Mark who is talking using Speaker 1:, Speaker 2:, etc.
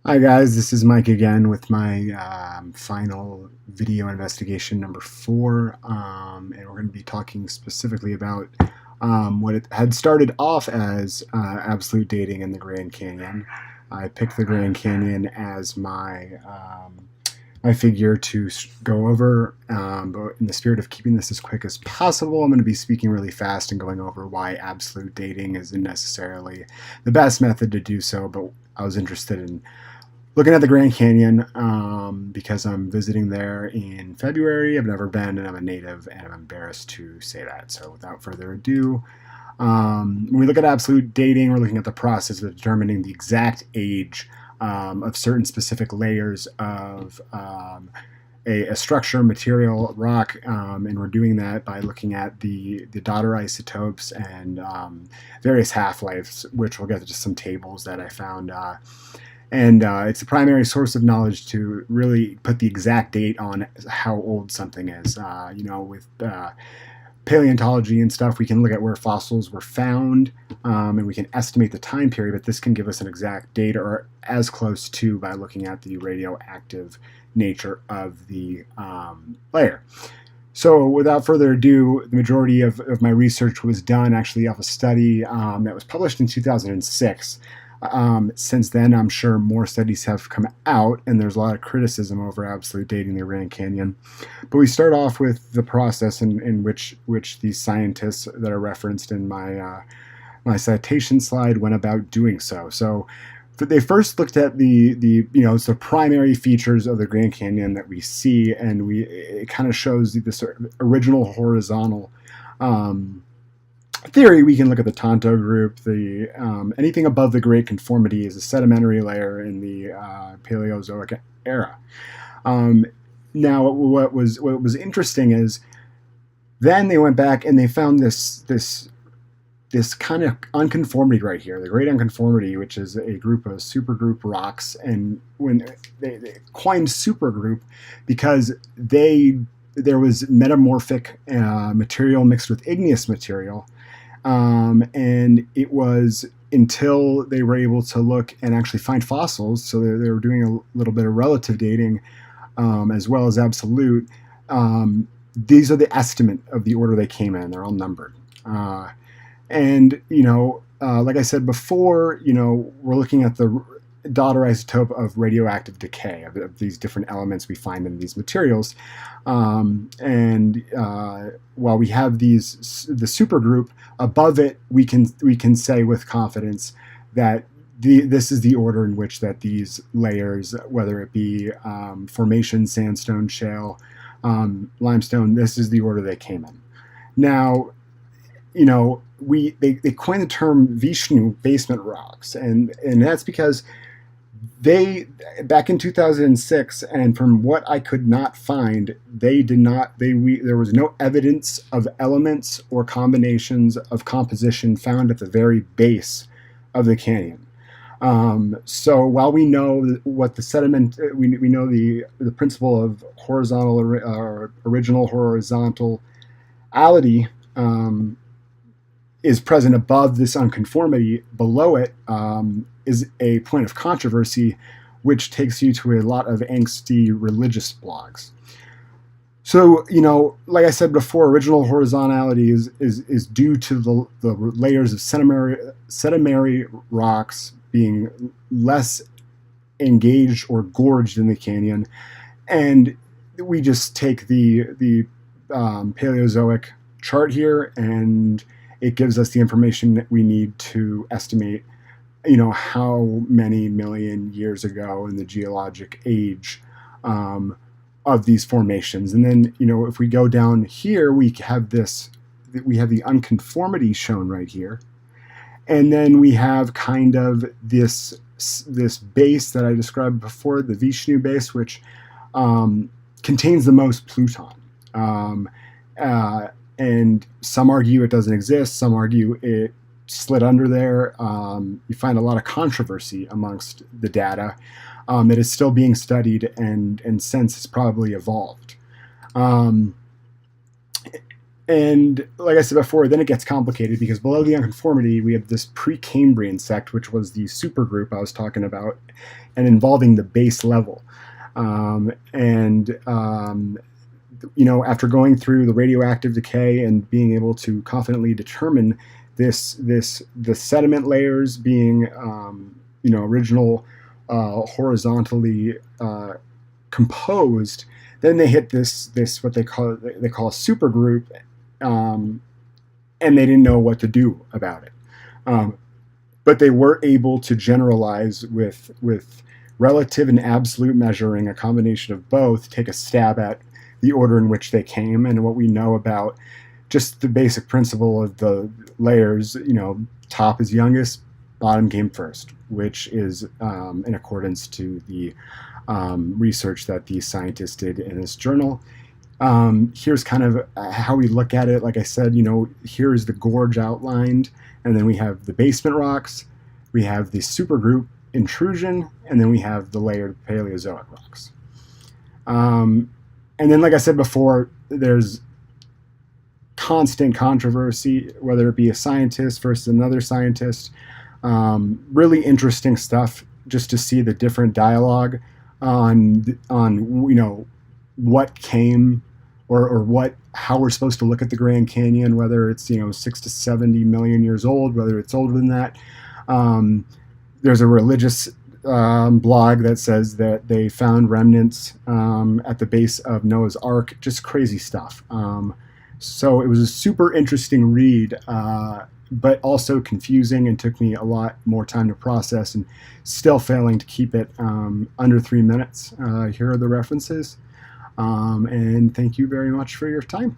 Speaker 1: Hi guys, this is Mike again with my final video investigation number 4, and we're going to be talking specifically about what it had started off as absolute dating in the Grand Canyon. I picked the Grand Canyon as my figure to go over, but in the spirit of keeping this as quick as possible, I'm going to be speaking really fast and going over why absolute dating isn't necessarily the best method to do so, but I was interested in looking at the Grand Canyon because I'm visiting there in February. I've never been, and I'm a native, and I'm embarrassed to say that. So without further ado, when we look at absolute dating, we're looking at the process of determining the exact age of certain specific layers of a structure, material, rock, and we're doing that by looking at the daughter isotopes and various half-lives, which we'll get to some tables that I found. And it's a primary source of knowledge to really put the exact date on how old something is. With paleontology and stuff, we can look at where fossils were found, and we can estimate the time period, but this can give us an exact date or as close to by looking at the radioactive nature of the layer. So without further ado, the majority of my research was done actually off a study that was published in 2006. Since then, I'm sure more studies have come out, and there's a lot of criticism over absolute dating the Grand Canyon. But we start off with the process in which these scientists that are referenced in my citation slide went about doing so. So they first looked at the primary features of the Grand Canyon that we see, and it kind of shows this original horizontal theory. We can look at the Tonto group. Anything above the Great Conformity is a sedimentary layer in the Paleozoic era. Now, what was interesting is then they went back and they found this kind of unconformity right here, the Great Unconformity, which is a group of supergroup rocks. And when they coined supergroup because there was metamorphic material mixed with igneous material. And it was until they were able to look and actually find fossils, so they were doing a little bit of relative dating as well as absolute. These are the estimate of the order they came in. They're all numbered. Like I said before, we're looking at the daughter isotope of radioactive decay of these different elements we find in these materials. While we have the supergroup above it, we can say with confidence that this is the order in which that these layers, whether it be formation, sandstone, shale, limestone, this is the order they came in. Now, they coined the term Vishnu basement rocks, and that's because they, back in 2006, and from what I could not find, there was no evidence of elements or combinations of composition found at the very base of the canyon. So while we know what the sediment, we know the principle of horizontal or original horizontality is present above this unconformity, below it is a point of controversy, which takes you to a lot of angsty religious blogs. So, like I said before, original horizontality is due to the layers of sedimentary rocks being less engaged or gorged in the canyon. And we just take the Paleozoic chart here, and it gives us the information that we need to estimate, how many million years ago in the geologic age of these formations. And then, if we go down here, we have the unconformity shown right here. And then we have kind of this base that I described before, the Vishnu base, which contains the most pluton. And some argue it doesn't exist. Some argue it slid under there. You find a lot of controversy amongst the data. It is still being studied, and since it's probably evolved. And like I said before, then it gets complicated because below the unconformity, we have this Precambrian sect, which was the supergroup I was talking about, and involving the base level. After going through the radioactive decay and being able to confidently determine the sediment layers being, original horizontally composed, then they hit this what they call a supergroup, and they didn't know what to do about it. But they were able to generalize with relative and absolute measuring, a combination of both, take a stab at the order in which they came and what we know about just the basic principle of the layers. Top is youngest, bottom came first, which is in accordance to the research that these scientists did in this journal. Here's kind of how we look at it. Like I said, here is the gorge outlined, and then we have the basement rocks, we have the supergroup intrusion, and then we have the layered Paleozoic rocks. And then, like I said before, there's constant controversy, whether it be a scientist versus another scientist. Really interesting stuff just to see the different dialogue on what came, or how we're supposed to look at the Grand Canyon, whether it's 6 to 70 million years old, whether it's older than that. There's a religious blog that says that they found remnants at the base of Noah's Ark. Just crazy stuff. So it was a super interesting read, but also confusing, and took me a lot more time to process, and still failing to keep it under 3 minutes. Here are the references, and thank you very much for your time.